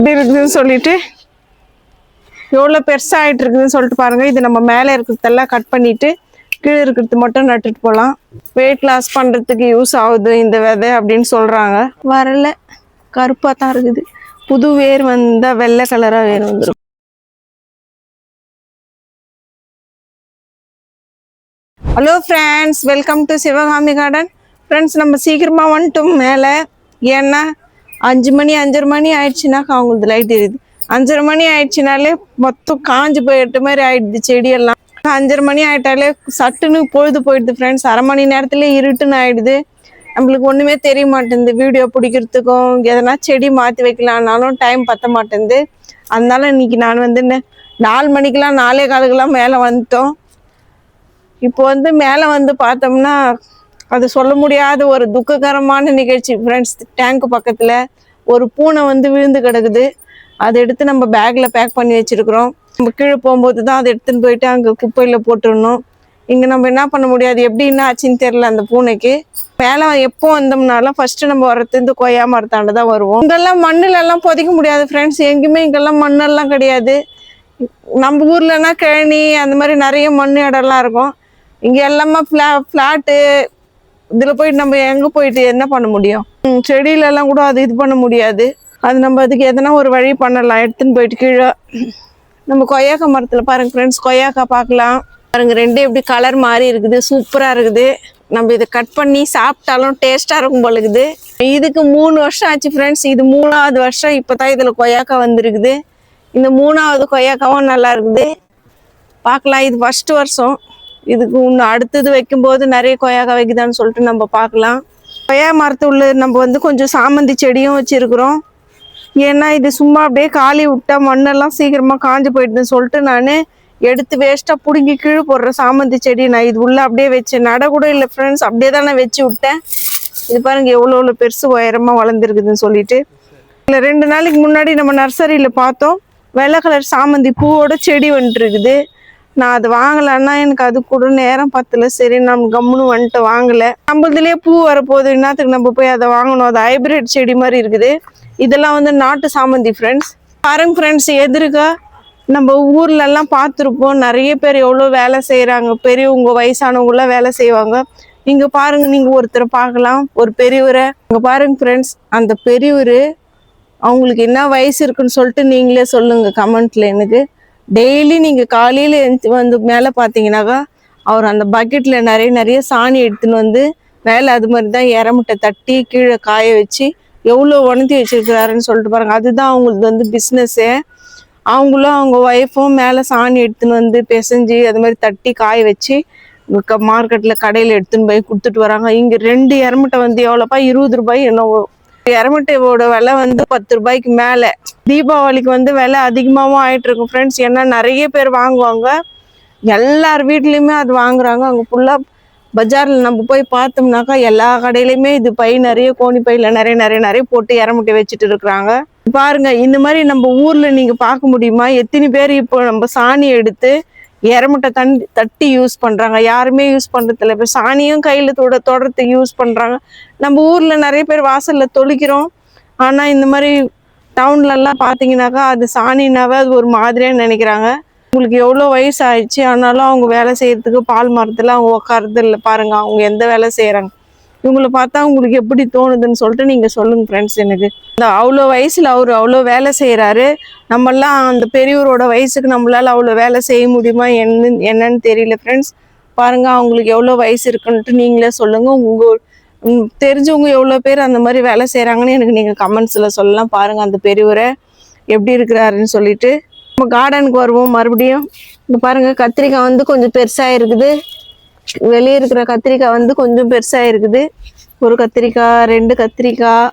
இப்படி இருக்குதுன்னு சொல்லிட்டு எவ்வளோ பெருசாகிட்டு இருக்குதுன்னு சொல்லிட்டு பாருங்கள். இது நம்ம மேலே இருக்கிறதெல்லாம் கட் பண்ணிவிட்டு கீழே இருக்கிறது மட்டும் நட்டுட்டு போகலாம். வெயிட் லாஸ் பண்ணுறதுக்கு யூஸ் ஆகுது இந்த விதை அப்படின்னு சொல்கிறாங்க. வரல, கருப்பாக தான் இருக்குது. புது வேர் வந்தால் வெள்ளை கலராக வேர் வந்துடும். Hello friends, welcome to Sivakami garden. Friends, நம்ம சீக்கிரமாக வந்துட்டோம் மேலே. ஏன்னா 5 மணி 5:30 மணி ஆயிடுச்சுனாக்கா அவங்களுக்கு லைட் எரியுது. 5:30 மணி ஆயிடுச்சுனாலே மொத்தம் காஞ்சு போயிட்ட மாதிரி ஆயிடுது செடியெல்லாம். 5:30 மணி ஆயிட்டாலே சட்டுன்னு பொழுது போயிடுது ஃப்ரெண்ட்ஸ். அரை மணி நேரத்துல இருட்டுன்னு ஆயிடுது. நம்மளுக்கு ஒன்றுமே தெரிய மாட்டேங்குது. வீடியோ பிடிக்கிறதுக்கும் எதனா செடி மாற்றி வைக்கலான்னாலும் டைம் பற்ற மாட்டேங்குது. அதனால இன்னைக்கு நான் வந்து 4 மணிக்கெலாம் 4:15 மேலே வந்துட்டோம். இப்போ மேலே வந்து பார்த்தோம்னா அது சொல்ல முடியாத ஒரு துக்ககரமான நிகழ்ச்சி ஃப்ரெண்ட்ஸ். டேங்க் பக்கத்தில் ஒரு பூனை விழுந்து கிடக்குது. அதை எடுத்து நம்ம பேக்கில் பேக் பண்ணி வச்சுருக்குறோம். நம்ம கீழே போகும்போது தான் அதை எடுத்துன்னு போயிட்டு அங்கே குப்பையில் போட்டுடணும். இங்கே நம்ம என்ன பண்ண முடியாது. எப்படி என்ன ஆச்சுன்னு தெரில அந்த பூனைக்கு. மேலே எப்போ வந்தோம்னாலும் ஃபஸ்ட்டு நம்ம வரது கொய்யா மரத்தாண்டு தான் வருவோம். இங்கெல்லாம் மண்ணிலெல்லாம் புதைக்க முடியாது ஃப்ரெண்ட்ஸ். எங்கேயுமே இங்கெல்லாம் மண்ணெல்லாம் கிடையாது. நம்ம ஊர்லன்னா கிழனி அந்த மாதிரி நிறைய மண் இடம்லாம் இருக்கும். இங்கே எல்லாமே ஃப்ளாட்டு. இதில் போயிட்டு நம்ம எங்கே போயிட்டு என்ன பண்ண முடியும்? செடியிலெல்லாம் கூட அது இது பண்ண முடியாது. அது நம்ம அதுக்கு எதனா ஒரு வழி பண்ணலாம். எடுத்துன்னு போயிட்டு கீழே நம்ம கொய்யாக்கா மரத்தில் பாருங்கள் ஃப்ரெண்ட்ஸ், கொய்யாக்கா பார்க்கலாம். பாருங்கள், ரெண்டு எப்படி கலர் மாறி இருக்குது, சூப்பராக இருக்குது. நம்ம இதை கட் பண்ணி சாப்பிட்டாலும் டேஸ்ட்டாக இருக்கும் போல இருக்குது. இதுக்கு 3 வருஷம் ஆச்சு ஃப்ரெண்ட்ஸ். இது 3ஆவது வருஷம் இப்போ தான் இதில் கொய்யாக்கா வந்துருக்குது. இந்த 3ஆவது கொய்யாக்காவும் நல்லா இருக்குது. பார்க்கலாம், இது ஃபஸ்ட்டு வருஷம். இதுக்கு இன்னும் அடுத்தது வைக்கும்போது நிறைய கொய்யாக்கா வைக்குதான்னு சொல்லிட்டு நம்ம பார்க்கலாம். கொய்யா மரத்து உள்ள நம்ம கொஞ்சம் சாமந்தி செடியும் வச்சுருக்குறோம். ஏன்னா இது சும்மா அப்படியே காலி விட்டா மண்ணெல்லாம் சீக்கிரமாக காஞ்சி போயிடுதுன்னு சொல்லிட்டு நான் எடுத்து வேஸ்ட்டாக பிடுங்கி கீழே போடுற சாமந்தி செடி நான் இது உள்ளே அப்படியே வச்சேன். நட கூட இல்லை ஃப்ரெண்ட்ஸ், அப்படியே தான் நான் வச்சு விட்டேன். இது பாருங்கள் எவ்வளோ பெருசு உயரமாக வளர்ந்துருக்குதுன்னு சொல்லிட்டு. இல்லை 2 நாளைக்கு முன்னாடி நம்ம நர்சரியில் பார்த்தோம். வெள்ளை கலர் சாமந்தி பூவோட செடி வந்துட்டுருக்குது. நான் அது வாங்கலான்னா எனக்கு அது கூட நேரம் பத்தல. சரி, நம்ம கம்முன்னு வந்துட்டு வாங்கலை. நம்மளதுலேயே பூ வரப்போகுது, என்னத்துக்கு நம்ம போய் அதை வாங்கணும்? அது ஹைப்ரிட் செடி மாதிரி இருக்குது. இதெல்லாம் நாட்டு சாமந்தி ஃப்ரெண்ட்ஸ். பாருங்க ஃப்ரெண்ட்ஸ், எதிர்க்கா நம்ம ஊர்லெல்லாம் பார்த்துருப்போம். நிறைய பேர் எவ்வளோ வேலை செய்கிறாங்க. பெரியவங்க வயசானவங்களாம் வேலை செய்வாங்க. இங்கே பாருங்க, நீங்கள் ஒருத்தரை பார்க்கலாம், ஒரு பெரியவரை. இங்கே பாருங்க ஃப்ரெண்ட்ஸ், அந்த பெரியவர் அவங்களுக்கு என்ன வயசு இருக்குன்னு சொல்லிட்டு நீங்களே சொல்லுங்கள் கமெண்ட்ல. எனக்கு டெய்லி நீங்கள் காலையில் மேலே பார்த்தீங்கன்னாக்கா அவர் அந்த பக்கெட்டில் நிறைய சாணி எடுத்துன்னு மேலே அது மாதிரி தான் இறமுட்டை தட்டி கீழே காய வச்சு எவ்வளோ உணர்த்தி வச்சிருக்கிறாருன்னு சொல்லிட்டு பாருங்கள். அதுதான் அவங்களுக்கு பிஸ்னஸ்ஸு. அவங்களும் அவங்க ஒய்ஃபும் மேலே சாணி எடுத்துன்னு பிசைஞ்சு அது மாதிரி தட்டி காய வச்சு மார்க்கெட்டில் கடையில் எடுத்துன்னு போய் கொடுத்துட்டு வராங்க. இங்கே 2 இறமுட்டை எவ்வளோப்பா? 20 ரூபாய் என்னவோ. இறமுட்டையோட விலை 10 ரூபாய்க்கு மேலே. தீபாவளிக்கு விலை அதிகமாகவும் ஆகிட்டு இருக்கும் ஃப்ரெண்ட்ஸ். ஏன்னா நிறைய பேர் வாங்குவாங்க. எல்லார் வீட்லேயுமே அது வாங்குறாங்க. அங்கே ஃபுல்லாக பஜாரில் நம்ம போய் பார்த்தோம்னாக்கா எல்லா கடையிலையுமே இது பை நிறைய கோணி பையில் நிறைய போட்டு இறமுட்டை வச்சுட்டு இருக்கிறாங்க. பாருங்க, இந்த மாதிரி நம்ம ஊரில் நீங்கள் பார்க்க முடியுமா? எத்தனை பேர் இப்போ நம்ம சாணி எடுத்து இறமுட்டை தட்டி யூஸ் பண்ணுறாங்க. யாருமே யூஸ் பண்ணுறதில்ல. இப்போ சாணியும் கையில் தொடர்றதுக்கு யூஸ் பண்ணுறாங்க. நம்ம ஊரில் நிறைய பேர் வாசலில் தொளிக்கிறோம். ஆனால் இந்த மாதிரி டவுன்லலாம் பார்த்தீங்கன்னாக்கா அது சாணினாவே அது ஒரு மாதிரியாக நினைக்கிறாங்க. உங்களுக்கு எவ்வளோ வயசு ஆயிடுச்சு, ஆனாலும் அவங்க வேலை செய்யறதுக்கு பால் மரத்தில் அவங்க உட்காரது இல்லை. பாருங்க, அவங்க எந்த வேலை செய்கிறாங்க. இவங்களை பார்த்தா உங்களுக்கு எப்படி தோணுதுன்னு சொல்லிட்டு நீங்கள் சொல்லுங்கள் ஃப்ரெண்ட்ஸ். எனக்கு அவ்வளோ வயசில் அவர் அவ்வளோ வேலை செய்கிறாரு. நம்மெல்லாம் அந்த பெரியவரோட வயசுக்கு நம்மளால் அவ்வளோ வேலை செய்ய முடியுமா என்னன்னு தெரியல ஃப்ரெண்ட்ஸ். பாருங்கள், அவங்களுக்கு எவ்வளோ வயசு இருக்குன்ட்டு நீங்களே சொல்லுங்கள். உங்கள் தெரிஞ்சவங்க எவ்வளோ பேர் அந்த மாதிரி வேலை செய்கிறாங்கன்னு எனக்கு நீங்கள் கமெண்ட்ஸில் சொல்லலாம். பாருங்கள் அந்த பெரியவரை எப்படி இருக்கிறாருன்னு சொல்லிட்டு. நம்ம கார்டனுக்கு வருவோம் மறுபடியும். இங்கே பாருங்கள், கத்திரிக்காய் கொஞ்சம் பெருசாக இருக்குது. வெளியே இருக்கிற கத்திரிக்காய் கொஞ்சம் பெருசாக இருக்குது. ஒரு கத்திரிக்காய், 2 கத்திரிக்காய்,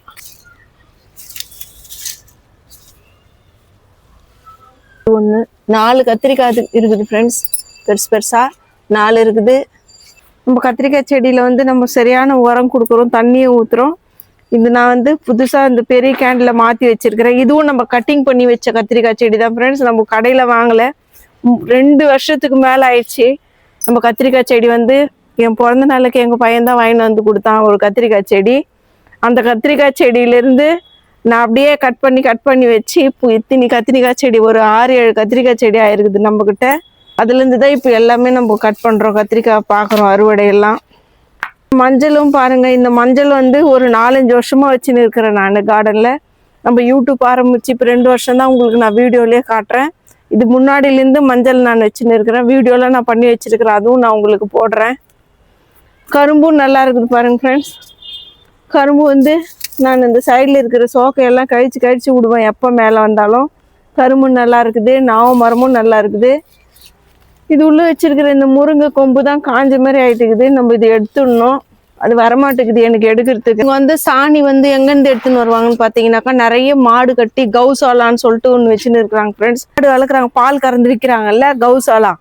1 4 கத்திரிக்காய் இருக்குது ஃப்ரெண்ட்ஸ். பெருசாக 4 இருக்குது. நம்ம கத்திரிக்காய் செடியில் நம்ம சரியான உரம் கொடுக்குறோம், தண்ணியை ஊற்றுறோம். இது நான் புதுசாக இந்த பெரிய கேண்டில் மாற்றி வச்சுருக்கிறேன். இதுவும் நம்ம கட்டிங் பண்ணி வச்ச கத்திரிக்காய் செடி தான் ஃப்ரெண்ட்ஸ். நம்ம கடையில் வாங்கலை. 2 வருஷத்துக்கு மேலே ஆயிடுச்சு. நம்ம கத்திரிக்காய் செடி என் பிறந்த நாளுக்கு எங்கள் பையன் தான் வாங்கிட்டு கொடுத்தான் ஒரு கத்திரிக்காய் செடி. அந்த கத்திரிக்காய் செடியிலேருந்து நான் அப்படியே கட் பண்ணி வச்சு இப்போ இத்தனி கத்திரிக்காய் செடி ஒரு 6-7 கத்திரிக்காய் செடி ஆயிருக்குது நம்மக்கிட்ட. அதுலேருந்து தான் இப்போ எல்லாமே நம்ம கட் பண்ணுறோம், கத்திரிக்காய் பார்க்குறோம் அறுவடையெல்லாம். மஞ்சளும் பாருங்கள், இந்த மஞ்சள் வந்து ஒரு 4-5 வருஷமாக வச்சுன்னு இருக்கிறேன் நான் கார்டனில். நம்ம யூடியூப் ஆரம்பித்து இப்போ 2 வருஷம் தான் உங்களுக்கு நான் வீடியோலேயே காட்டுறேன். இது முன்னாடியிலேருந்து மஞ்சள் நான் வச்சுன்னு இருக்கிறேன், வீடியோவில் நான் பண்ணி வச்சுருக்கிறேன், அதுவும் நான் உங்களுக்கு போடுறேன். கரும்பும் நல்லா இருக்குது பாருங்கள் ஃப்ரெண்ட்ஸ். கரும்பு வந்து நான் இந்த சைடில் இருக்கிற சோக்கையெல்லாம் கழிச்சு விடுவேன் எப்போ மேலே வந்தாலும். கரும்பு நல்லா இருக்குது, நாவ மரமும் நல்லா இருக்குது. இது உள்ளே வச்சிருக்கிற இந்த முருங்கை கொம்பு தான் காஞ்ச மாதிரி ஆகிட்டுக்குது, நம்ம இது எடுத்துடணும். அது வரமாட்டேங்குது எனக்கு எடுக்கிறதுக்கு. இங்கே வந்து சாணி வந்து எங்கேருந்து எடுத்துன்னு வருவாங்கன்னு பார்த்தீங்கன்னாக்கா, நிறைய மாடு கட்டி கௌசாலான்னு சொல்லிட்டு ஒன்று வச்சுன்னு இருக்கிறாங்க ஃப்ரெண்ட்ஸ். மாடு வளர்க்குறாங்க, பால் கறந்து விற்கிறாங்கல்ல கௌசாலா,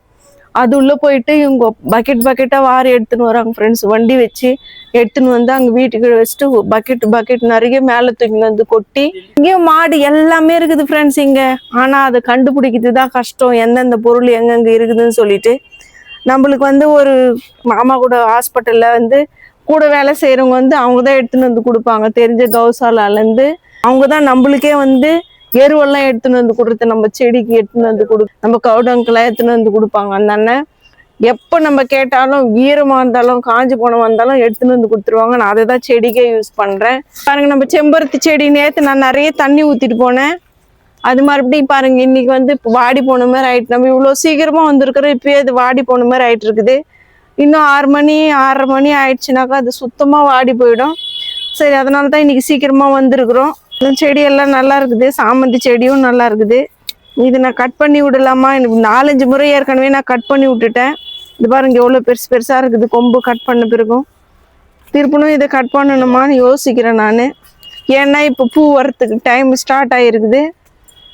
அது உள்ளே போயிட்டு இவங்க பக்கெட்டாக வாரி எடுத்துன்னு வராங்க ஃப்ரெண்ட்ஸ். வண்டி வச்சு எடுத்துன்னு வந்து அங்கே வீட்டுக்கு வச்சுட்டு பக்கெட் நிறைய மேலே தூக்கின்னு வந்து கொட்டி. இங்கேயும் மாடு எல்லாமே இருக்குது ஃப்ரெண்ட்ஸ் இங்கே. ஆனால் அதை கண்டுபிடிக்கிறது தான் கஷ்டம், எந்தெந்த பொருள் எங்கெங்கே இருக்குதுன்னு சொல்லிட்டு. நம்மளுக்கு வந்து ஒரு மாமா கூட ஹாஸ்பிட்டலில் வந்து கூட வேலை செய்கிறவங்க வந்து அவங்க தான் எடுத்துன்னு வந்து கொடுப்பாங்க, தெரிஞ்ச கௌசாலாலேருந்து. அவங்க தான் நம்மளுக்கே வந்து எருவெல்லாம் எடுத்துன்னு வந்து கொடுத்து, நம்ம செடிக்கு எடுத்துன்னு வந்து நம்ம கவுடங்கெல்லாம் எடுத்துன்னு வந்து கொடுப்பாங்க. அந்த அண்ணன் எப்போ நம்ம கேட்டாலும் ஈரமாக இருந்தாலும் காஞ்சி போனமாக இருந்தாலும் எடுத்துன்னு வந்து கொடுத்துருவாங்க. நான் அதை தான் செடிக்கே யூஸ் பண்ணுறேன். பாருங்கள், நம்ம செம்பருத்தி செடி நேற்று நான் நிறைய தண்ணி ஊற்றிட்டு போனேன், அது மறுபடியும் பாருங்கள் இன்னைக்கு வந்து இப்போ வாடி போன மாதிரி ஆயிட்டு. நம்ம இவ்வளோ சீக்கிரமாக வந்திருக்கிறோம், இப்போயே அது வாடி போன மாதிரி ஆயிட்டு இருக்குது. இன்னும் 6 மணி 6:30 மணி ஆயிடுச்சுனாக்கா அது சுத்தமாக வாடி போயிடும். சரி, அதனால தான் இன்னைக்கு சீக்கிரமாக வந்திருக்கிறோம். செடியெல்லாம் நல்லா இருக்குது, சாமந்தி செடியும் நல்லா இருக்குது. இது நான் கட் பண்ணி விடலாமா, எனக்கு 4-5 முறை ஏற்கனவே நான் கட் பண்ணி விட்டுட்டேன். இது பாருங்க எவ்வளோ பெருசாக இருக்குது கொம்பு. கட் பண்ண பிறகும் திருப்பணும் இதை கட் பண்ணணுமான்னு யோசிக்கிறேன் நான். ஏன்னா இப்போ பூ வரத்துக்கு டைம் ஸ்டார்ட் ஆகிருக்குது.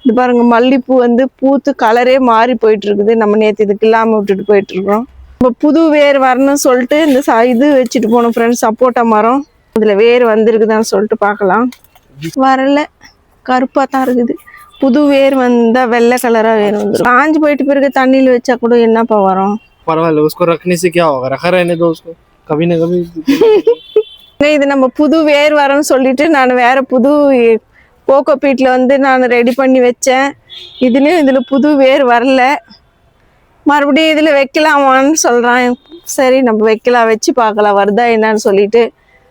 இது பாருங்க மல்லிப்பூ வந்து பூத்து கலரே மாறி போயிட்டு இருக்குது. நம்ம நேற்று இதுக்கு இல்லாமல் விட்டுட்டு போயிட்டு இருக்கோம். நம்ம புது வேர் வரணும்னு சொல்லிட்டு இந்த இது வச்சுட்டு போனோம் ஃப்ரெண்ட்ஸ், சப்போட்டா மரம். அதில் வேர் வந்திருக்குதான்னு சொல்லிட்டு பார்க்கலாம். வரல, கருப்பாக தான் இருக்குது. புது வேர் வந்தால் வெள்ளை கலராக வேர் வந்துடும். காஞ்சி போயிட்டு பிறகு தண்ணியில் வச்சா கூட என்னப்பா வரும். பரவாயில்ல, उसको रखने से क्या होगा, रखा रहने दो उसको, कभी ना कभी. இது நம்ம புது வேர் வரணும்னு சொல்லிட்டு நான் வேற புது கோகோ பீட்டில் வந்து நான் ரெடி பண்ணி வச்சேன். இதில் புது வேர் வரல. மறுபடியும் இதில் வைக்கலாமான்னு சொல்கிறான். சரி, நம்ம வைக்கலாம், வச்சு பார்க்கலாம் வருதா என்னன்னு சொல்லிட்டு.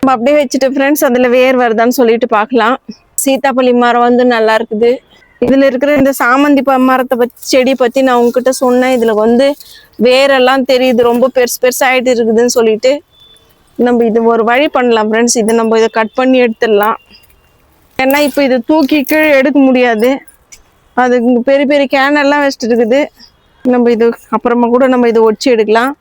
நம்ம அப்படியே வச்சுட்டு ஃப்ரெண்ட்ஸ் அதில் வேர் வருதான்னு சொல்லிட்டு பார்க்கலாம். சீத்தாப்பள்ளி மரம் வந்து நல்லா இருக்குது. இதில் இருக்கிற இந்த சாமந்தி மரத்தை செடி பற்றி நான் உங்ககிட்ட சொன்னேன். இதில் வந்து வேரெல்லாம் தெரியுது, ரொம்ப பெருசாகிட்டு இருக்குதுன்னு சொல்லிட்டு. நம்ம இது ஒரு வழி பண்ணலாம் ஃப்ரெண்ட்ஸ், இதை நம்ம இதை கட் பண்ணி எடுத்துடலாம். ஏன்னா இப்போ இதை தூக்கி கீழே எடுக்க முடியாது, அது பெரிய பெரிய கேனெல்லாம் வச்சுட்டு இருக்குது. நம்ம இது அப்புறமா கூட நம்ம இதை ஒடிச்சு எடுக்கலாம்.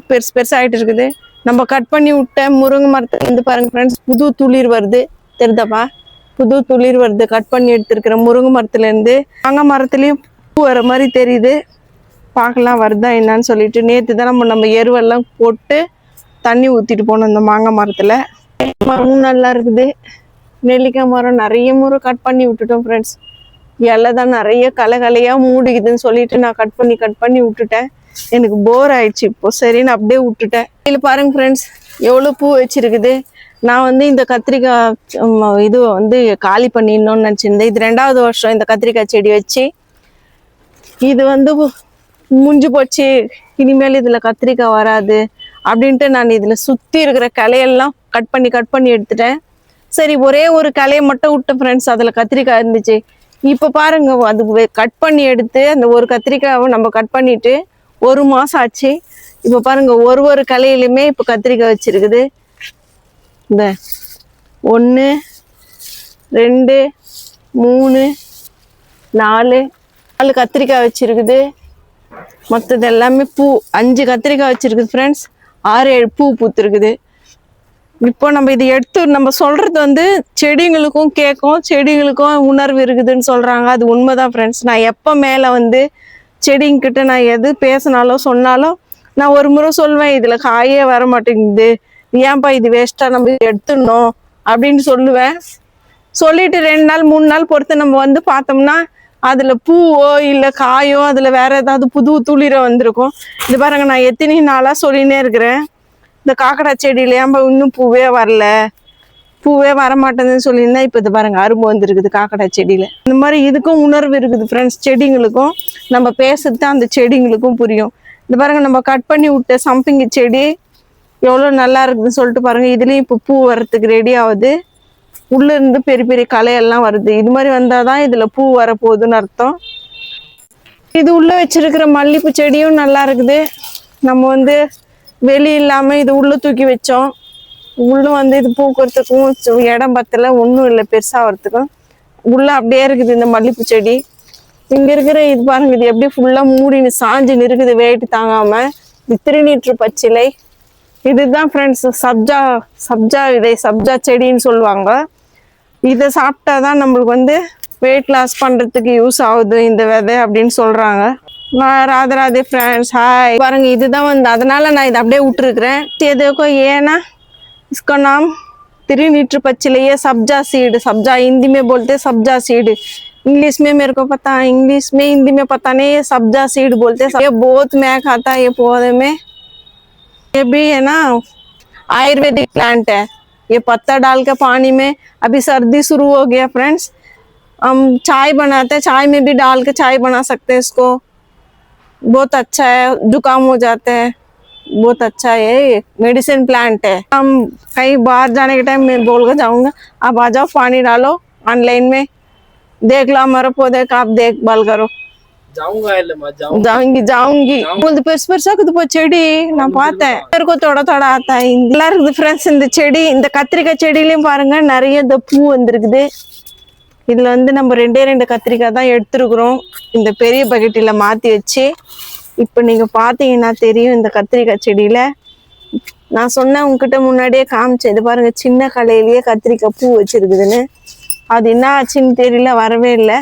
பெருசாகிட்டு இருக்குது. நம்ம கட் பண்ணி விட்ட முருங்கை மரத்துல இருந்து பாருங்க ஃப்ரெண்ட்ஸ் புது துளிர் வருது, தெரியுதாப்பா? புது துளிர் வருது. கட் பண்ணி எடுத்துருக்கிற முருங்கை மரத்துலேருந்து. மாங்காய் மரத்துலேயும் பூ வர மாதிரி தெரியுது. பார்க்கலாம் வருதா என்னான்னு சொல்லிட்டு. நேற்று தான் நம்ம எருவெல்லாம் போட்டு தண்ணி ஊற்றிட்டு போனோம் இந்த மாங்காய் மரத்தில். மரமும் நல்லா இருக்குது. நெல்லிக்காய் மரம் நிறைய முறை கட் பண்ணி விட்டுட்டோம் ஃப்ரெண்ட்ஸ். இலை தான் நிறைய கலையாக மூடிக்குதுன்னு சொல்லிட்டு நான் கட் பண்ணி விட்டுட்டேன். எனக்கு போர் ஆயிடுச்சு இப்போ, சரின்னு அப்படியே விட்டுட்டேன். இதில் பாருங்க ஃப்ரெண்ட்ஸ் எவ்வளோ பூ வச்சிருக்குது. நான் வந்து இந்த கத்திரிக்காய் இது வந்து காலி பண்ணிடணும்னு நினச்சிருந்தேன். இது 2வது வருஷம் இந்த கத்திரிக்காய் செடி வச்சு. இது வந்து முடிஞ்சு போச்சு, இனிமேல் இதில் கத்திரிக்காய் வராது அப்படின்ட்டு நான் இதில் சுற்றி இருக்கிற கிளையெல்லாம் கட் பண்ணி எடுத்துட்டேன். சரி, ஒரே ஒரு கிளையை மட்டும் விட்டேன் ஃப்ரெண்ட்ஸ், அதில் கத்திரிக்காய் இருந்துச்சு. இப்போ பாருங்க, அது கட் பண்ணி எடுத்து அந்த ஒரு கத்திரிக்காவை நம்ம கட் பண்ணிட்டு 1 மாதம் ஆச்சு. இப்போ பாருங்க ஒரு கலையிலுமே இப்போ கத்திரிக்காய் வச்சிருக்குது. இந்த 1 2 3 4 கத்திரிக்காய் வச்சிருக்குது. மற்றது எல்லாமே பூ 5 கத்திரிக்காய் வச்சிருக்குது ஃப்ரெண்ட்ஸ். 6-7 பூ பூத்துருக்குது. இப்போ நம்ம இதை எடுத்து நம்ம சொல்றது வந்து செடிங்களுக்கும் கேட்கும், செடிங்களுக்கும் உணர்வு இருக்குதுன்னு சொல்றாங்க. அது உண்மைதான் ஃப்ரெண்ட்ஸ். நான் எப்போ மேலே வந்து செடிங்கிட்ட நான் எது பேசினாலும் சொன்னாலும் நான் ஒரு முறை சொல்வேன், இதில் காயே வர மாட்டேங்குது, ஏன்பா இது வேஸ்ட்டாக நம்ம எடுத்துடணும் அப்படின்னு சொல்லுவேன். சொல்லிட்டு 2 நாள் 3 நாள் பொறுத்து நம்ம வந்து பார்த்தோம்னா அதில் பூவோ இல்லை காயோ அதில் வேற ஏதாவது புது துளிரோ வந்திருக்கும். இது பாருங்க, நான் எத்தனை நாளாக சொல்லினே இருக்கிறேன், இந்த காக்கடா செடியில ஏன்பா இன்னும் பூவே வரல, பூவே வரமாட்டேங்குதுன்னு சொல்லியிருந்தா இப்போ இது பாருங்க அரும்பு வந்துருக்குது காக்கடா செடியில். இந்த மாதிரி இதுக்கும் உணர்வு இருக்குது ஃப்ரெண்ட்ஸ். செடிங்களுக்கும் நம்ம பேசுறது தான் அந்த செடிங்களுக்கும் புரியும். இந்த பாருங்க நம்ம கட் பண்ணி விட்ட சம்பங்கி செடி எவ்வளோ நல்லா இருக்குதுன்னு சொல்லிட்டு பாருங்க. இதுலேயும் இப்போ பூ வர்றதுக்கு ரெடி ஆகுது. உள்ள இருந்து பெரிய பெரிய களையெல்லாம் வருது. இது மாதிரி வந்தாதான் இதுல பூ வரப்போகுதுன்னு அர்த்தம். இது உள்ள வச்சிருக்கிற மல்லிப்பூ செடியும் நல்லா இருக்குது. நம்ம வந்து வெளி இல்லாம இது உள்ள தூக்கி வச்சோம். உள்ள வந்து இது பூக்கிறதுக்கும் இடம் பத்தல, ஒன்றும் இல்லை பெருசாகிறதுக்கும். உள்ள அப்படியே இருக்குது இந்த மல்லிப்பூ செடி. இங்க இருக்கிற இது பாருங்க, இது எப்படி ஃபுல்லா மூடின்னு சாஞ்சுன்னு இருக்குது வெயிட் தாங்காம. இது திருநீற்று பச்சிலை. இதுதான் ஃப்ரெண்ட்ஸ் சப்ஜா விதை, சப்ஜா செடின்னு சொல்லுவாங்க. இதை சாப்பிட்டாதான் நம்மளுக்கு வந்து வெயிட் லாஸ் பண்றதுக்கு யூஸ் ஆகுது இந்த விதை அப்படின்னு சொல்றாங்க. Radhe Radhe friends, hi. பாருங்க இதுதான் வந்து, அதனால நான் இதை அப்படியே விட்டுருக்குறேன். देखो ये ना इसका नाम त्रिनीत्र पचिले, ये सब्जा सीड, सब्जा हिंदी में बोलते सब्जा सीड, इंग्लिश में मेरे को पता, इंग्लिश में हिंदी में पता नहीं, ये सब्जा सीड बोलते। ये बहुत महक आता है ये पौधे में। ये भी है ना आयुर्वेदिक प्लांट है। ये पत्ता डाल के पानी में, अभी सर्दी शुरू हो गया फ्रेंड्स, हम चाय बनाते हैं, चाय में भी डाल के चाय बना सकते हैं इसको। बहुत अच्छा है, जुकाम हो जाते हैं, बहुत अच्छा है। ये मेडिसिन प्लांट है। हम कहीं बाहर जाने के टाइम मैं बोल कर जाऊंगा, आप आ जाओ, पानी डालो, ऑनलाइन में देख लो हमारे पौधे का, आप देखभाल करो। जाऊंगी பெருசு பெருசா இருக்குது செடி, நான் பார்த்தேன். இருக்கும் தொட தொட ஆத்தா. நல்லா இருக்குது ஃப்ரெண்ட்ஸ் இந்த செடி. இந்த கத்திரிக்காய் செடியிலயும் பாருங்க நிறைய இந்த பூ வந்திருக்குது. இதுல வந்து நம்ம ரெண்டே கத்திரிக்காய் தான் எடுத்துருக்குறோம் இந்த பெரிய பக்கெட்டில மாத்தி வச்சு. இப்ப நீங்க பாத்தீங்கன்னா தெரியும் இந்த கத்திரிக்காய் செடியில நான் சொன்னேன் உங்ககிட்ட முன்னாடியே காமிச்சேன். இது பாருங்க சின்ன கலையிலேயே கத்திரிக்காய் பூ வச்சிருக்குதுன்னு. அது என்ன ஆச்சுன்னு தெரியல, வரவே இல்லை.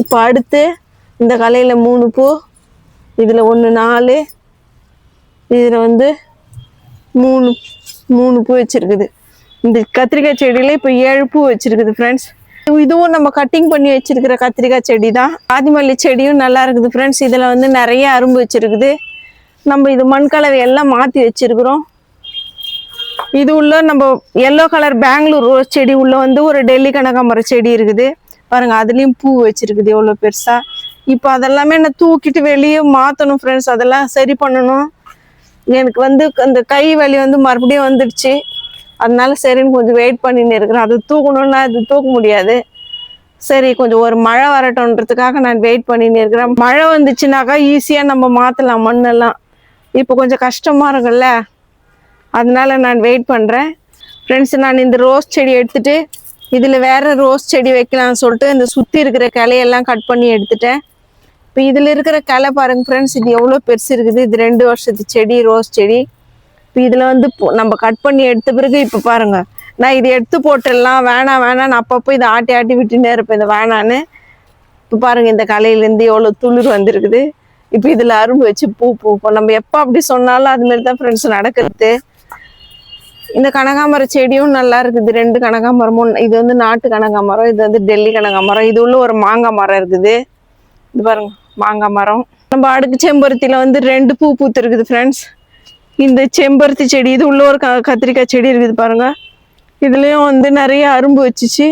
இப்போ அடுத்து இந்த கலையில 3 பூ, இதுல 1 4, இதுல வந்து 3 பூ வச்சிருக்குது. இந்த கத்திரிக்காய் செடியில இப்போ 7 பூ வச்சிருக்குது ஃப்ரெண்ட்ஸ். இதுவும் நம்ம கட்டிங் பண்ணி வச்சிருக்கிற கத்திரிக்காய் செடி தான். ஆதிமல்லி செடியும் நல்லா இருக்குது ஃப்ரெண்ட்ஸ். இதுல வந்து நிறைய அரும்பு வச்சிருக்குது. நம்ம இது மண் கலவை எல்லாம் மாத்தி வச்சிருக்கிறோம். இது உள்ள நம்ம எல்லோ கலர் பெங்களூர் ரோஸ் செடி உள்ள வந்து ஒரு டெல்லி கனகாம்பரம் செடி இருக்குது பாருங்க. அதுலயும் பூ வச்சிருக்குது எவ்வளவு பெருசா. இப்போ அதெல்லாமே நான் தூக்கிட்டு வெளியே மாத்தணும் ஃப்ரெண்ட்ஸ். அதெல்லாம் சரி பண்ணணும். எனக்கு வந்து அந்த கை வலி வந்து மறுபடியும் வந்துடுச்சு. அதனால சரின்னு கொஞ்சம் வெயிட் பண்ணின்னு இருக்கிறேன். அது தூக்கணும்னா அது தூக்க முடியாது. சரி கொஞ்சம் ஒரு மழை வரட்டும்ன்றதுக்காக நான் வெயிட் பண்ணின்னு இருக்கிறேன். மழை வந்துச்சுனாக்கா ஈஸியா நம்ம மாத்தலாம் மண்ணெல்லாம். இப்போ கொஞ்சம் கஷ்டமா இருக்குல்ல, அதனால நான் வெயிட் பண்றேன் ஃப்ரெண்ட்ஸ். நான் இந்த ரோஸ் செடி எடுத்துட்டு இதுல வேற ரோஸ் செடி வைக்கலாம்னு சொல்லிட்டு இந்த சுத்தி இருக்கிற கிளையெல்லாம் கட் பண்ணி எடுத்துட்டேன். இப்போ இதுல இருக்கிற கிளை பாருங்க ஃப்ரெண்ட்ஸ், இது எவ்வளோ பெருசு இருக்குது. இது 2 வருஷத்து செடி, ரோஸ் செடி. இப்போ இதுல வந்து நம்ம கட் பண்ணி எடுத்த பிறகு இப்போ பாருங்க, நான் இதை எடுத்து போட்டுடலாம், வேணாம் நான் அப்பப்போ இதை ஆட்டி ஆட்டி விட்டுனே இருப்பேன் இதை வேணான்னு. இப்போ பாருங்க இந்த கலையிலேருந்து எவ்வளோ துளிர் வந்திருக்குது. இப்போ இதுல அரும்பு வச்சு பூ பூப்போம். நம்ம எப்போ அப்படி சொன்னாலும் அது மாதிரி தான் ஃப்ரெண்ட்ஸ் நடக்கிறது. இந்த கனகாமரம் செடியும் நல்லா இருக்குது. 2 கனகாமரமும், இது வந்து நாட்டு கனகாமரம், இது வந்து டெல்லி கனகாமரம். இது உள்ள ஒரு மாங்காய் மரம் இருக்குது. இது பாருங்க மாங்காய் மரம். நம்ம அடுக்கு செம்பருத்தில வந்து 2 பூ பூத்து இருக்குது ஃப்ரெண்ட்ஸ். இந்த செம்பருத்தி செடி இது உள்ள ஒரு கத்திரிக்காய் செடி இருக்குது பாருங்க. இதுலயும் வந்து நிறைய அரும்பு வச்சுச்சு.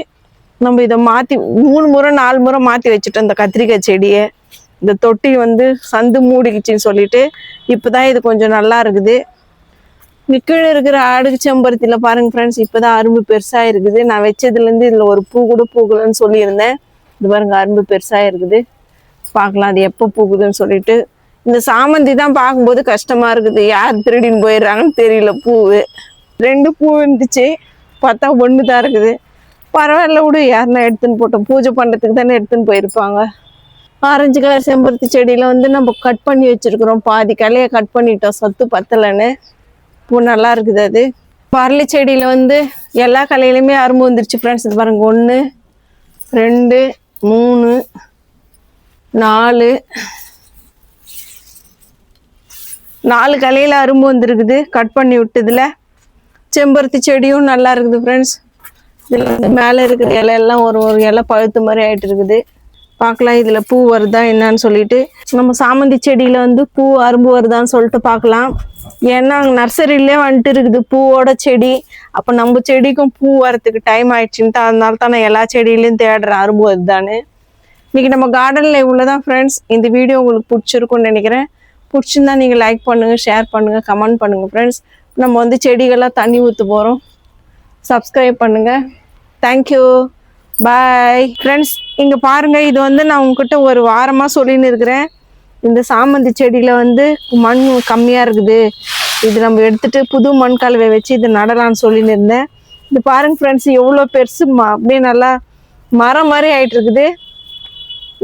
நம்ம இதை மாத்தி 3 முறை 4 முறை மாத்தி வச்சுட்டோம் இந்த கத்திரிக்காய் செடியை. இந்த தொட்டி வந்து சந்து மூடிக்குச்சின்னு சொல்லிட்டு இப்பதான் இது கொஞ்சம் நல்லா இருக்குது. கீழே இருக்கிற அடுக்கு செம்பருத்தில பாருங்க ஃப்ரெண்ட்ஸ், இப்பதான் அரும்பு பெருசா இருக்குது. நான் வச்சதுல இருந்து இதுல ஒரு பூ கூட பூக்கலன்னு சொல்லியிருந்தேன். இது பாருங்க அரும்பு பெருசா இருக்குது. பார்க்கலாம் அது எப்போ பூக்குதுன்னு சொல்லிட்டு. இந்த சாமந்தி தான் பார்க்கும்போது கஷ்டமா இருக்குது, யார் திருடின்னு போயிடுறாங்கன்னு தெரியல. பூவு 2 பூ இருந்துச்சு, பார்த்தா 1 தான் இருக்குது. பரவாயில்ல விடு, யாருன்னா எடுத்துன்னு போட்டோம், பூஜை பண்றதுக்கு தானே எடுத்துன்னு போயிருப்பாங்க. ஆரஞ்சு கலர் செம்பருத்தி செடியில வந்து நம்ம கட் பண்ணி வச்சிருக்கிறோம். பாதி கிளைய கட் பண்ணிட்டோம், சத்து பத்தலைன்னு. பூ நல்லா இருக்குது. அது பரளி செடியில வந்து எல்லா கலையிலுமே அரும்பு வந்துருச்சு ஃப்ரெண்ட்ஸ். இது பாருங்க 1 2 3 4 4 கலையில அரும்பு வந்துருக்குது கட் பண்ணி விட்டதுல. செம்பருத்தி செடியும் நல்லா இருக்குது ஃப்ரெண்ட்ஸ். இதுல மேல இருக்கிற இலையெல்லாம் ஒரு இலை பழுத்து மாதிரி ஆயிட்டு இருக்குது. பார்க்கலாம் இதில் பூ வருதா என்னன்னு சொல்லிட்டு. நம்ம சாமந்தி செடியில் வந்து பூ அரும்பு வருதான்னு சொல்லிட்டு பார்க்கலாம். ஏன்னா அங்கே நர்சரியிலே வந்துட்டு இருக்குது பூவோட செடி. அப்போ நம்ம செடிக்கும் பூ வரத்துக்கு டைம் ஆயிடுச்சுன்ட்டு அதனால தான் நான் எல்லா செடியிலையும் தேடுறேன் அரும்பு வருதான்னு. இன்றைக்கி நம்ம கார்டனில் இவ்வளோதான் ஃப்ரெண்ட்ஸ். இந்த வீடியோ உங்களுக்கு பிடிச்சிருக்குன்னு நினைக்கிறேன். பிடிச்சிருந்தா நீங்கள் லைக் பண்ணுங்கள், ஷேர் பண்ணுங்கள், கமெண்ட் பண்ணுங்கள் ஃப்ரெண்ட்ஸ். நம்ம வந்து செடிகள்லாம் தண்ணி ஊற்ற போகிறோம். சப்ஸ்கிரைப் பண்ணுங்கள். Thank you, bye friends. இங்கே பாருங்கள், இது வந்து நான் உங்ககிட்ட ஒரு வாரமாக சொல்லின்னு இருக்கிறேன். இந்த சாமந்தி செடியில் வந்து மண் கம்மியாக இருக்குது, இது நம்ம எடுத்துகிட்டு புது மண் கலவை வச்சு இது நடலான்னு சொல்லின்னு இருந்தேன். இது பாருங்கள் ஃப்ரெண்ட்ஸ், எவ்வளோ பெருசு அப்படியே நல்லா மரம் மாதிரி ஆகிட்டு இருக்குது.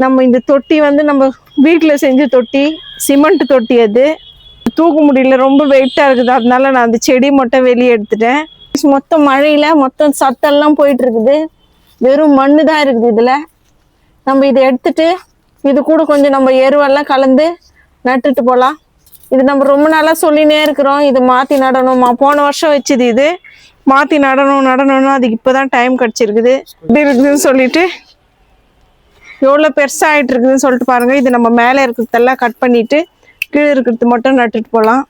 நம்ம இந்த தொட்டி வந்து நம்ம வீட்டில் செஞ்ச தொட்டி, சிமெண்ட் தொட்டி. அது தூக்க முடியல, ரொம்ப வெயிட்டாக இருக்குது. அதனால நான் அந்த செடி மட்டும் வெளியே எடுத்துட்டேன். மொத்தம் மழையில் மொத்தம் சத்தெல்லாம் போயிட்டு இருக்குது. வெறும் மண்ணு தான் இருக்குது இதில். நம்ம இதை எடுத்துட்டு இது கூட கொஞ்சம் நம்ம எருவெல்லாம் கலந்து நட்டுட்டு போகலாம். இது நம்ம ரொம்ப நாளாக சொல்லினே இருக்கிறோம், இது மாற்றி நடணுமா. போன வருஷம் வச்சுது, இது மாற்றி நடணும்னு அதுக்கு இப்போ தான் டைம் கிடச்சிருக்குது. இப்படி இருக்குதுன்னு சொல்லிட்டு எவ்வளோ பெருசாகிட்டு இருக்குதுன்னு சொல்லிட்டு பாருங்கள். இது நம்ம மேலே இருக்கிறதெல்லாம் கட் பண்ணிவிட்டு கீழே இருக்கிறது மட்டும் நட்டுட்டு போகலாம்.